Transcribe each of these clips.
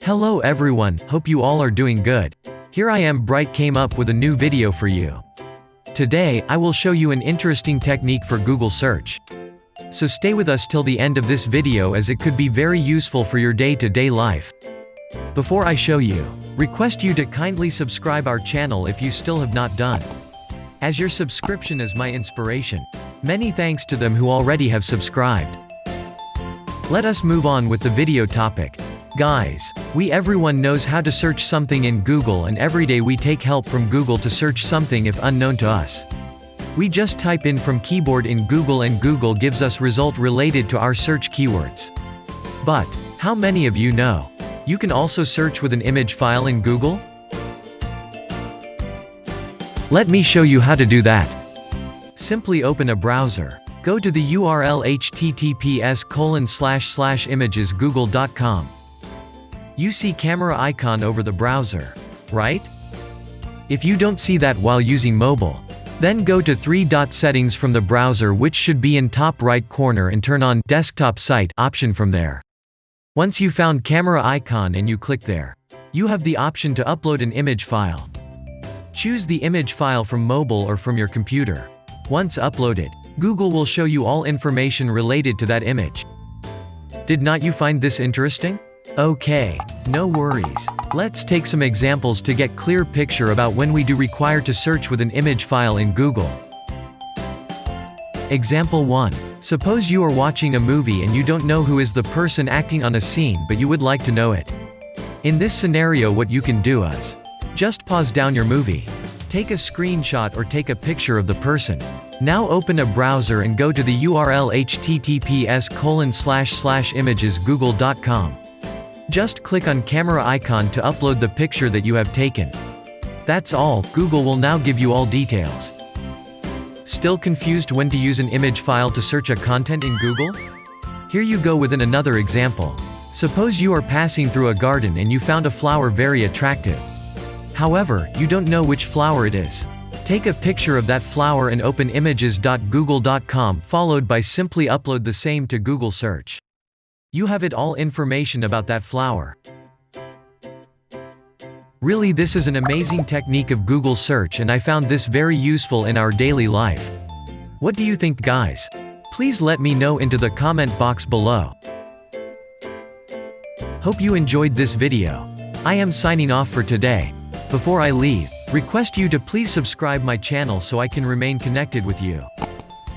Hello everyone, hope you all are doing good. Here I am Bright came up with a new video for you. Today, I will show you an interesting technique for Google search. So stay with us till the end of this video as it could be very useful for your day-to-day life. Before I show you, request you to kindly subscribe our channel if you still have not done. As your subscription is my inspiration. Many thanks to them who already have subscribed. Let us move on with the video topic. Guys, everyone knows how to search something in Google, and every day we take help from Google to search something if unknown to us. We just type in from keyboard in Google and Google gives us result related to our search keywords. But, how many of you know you can also search with an image file in Google? Let me show you how to do that. Simply open a browser. Go to the URL https://imagesgoogle.com. You see camera icon over the browser, right? If you don't see that while using mobile, then go to three-dot settings from the browser, which should be in top right corner, and turn on desktop site option from there. Once you found camera icon and you click there, you have the option to upload an image file. Choose the image file from mobile or from your computer. Once uploaded, Google will show you all information related to that image. Did not you find this interesting? Okay, no worries. Let's take some examples to get clear picture about when we do require to search with an image file in Google. Example 1. Suppose you are watching a movie and you don't know who is the person acting on a scene, but you would like to know it. In this scenario, what you can do is just pause down your movie. Take a screenshot or take a picture of the person. Now open a browser and go to the URL https://imagesgoogle.com. Just click on camera icon to upload the picture that you have taken. That's all. Google will now give you all details. Still confused when to use an image file to search a content in Google? Here you go with another example. Suppose you are passing through a garden and you found a flower very attractive. However, you don't know which flower it is. Take a picture of that flower and open images.google.com, followed by simply upload the same to Google search. You have it all information about that flower. Really, this is an amazing technique of Google search, and I found this very useful in our daily life. What do you think, guys? Please let me know into the comment box below. Hope you enjoyed this video. I am signing off for today. Before I leave, request you to please subscribe my channel so I can remain connected with you.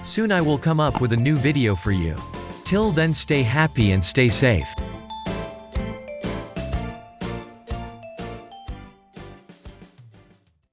Soon I will come up with a new video for you. Till then, stay happy and stay safe.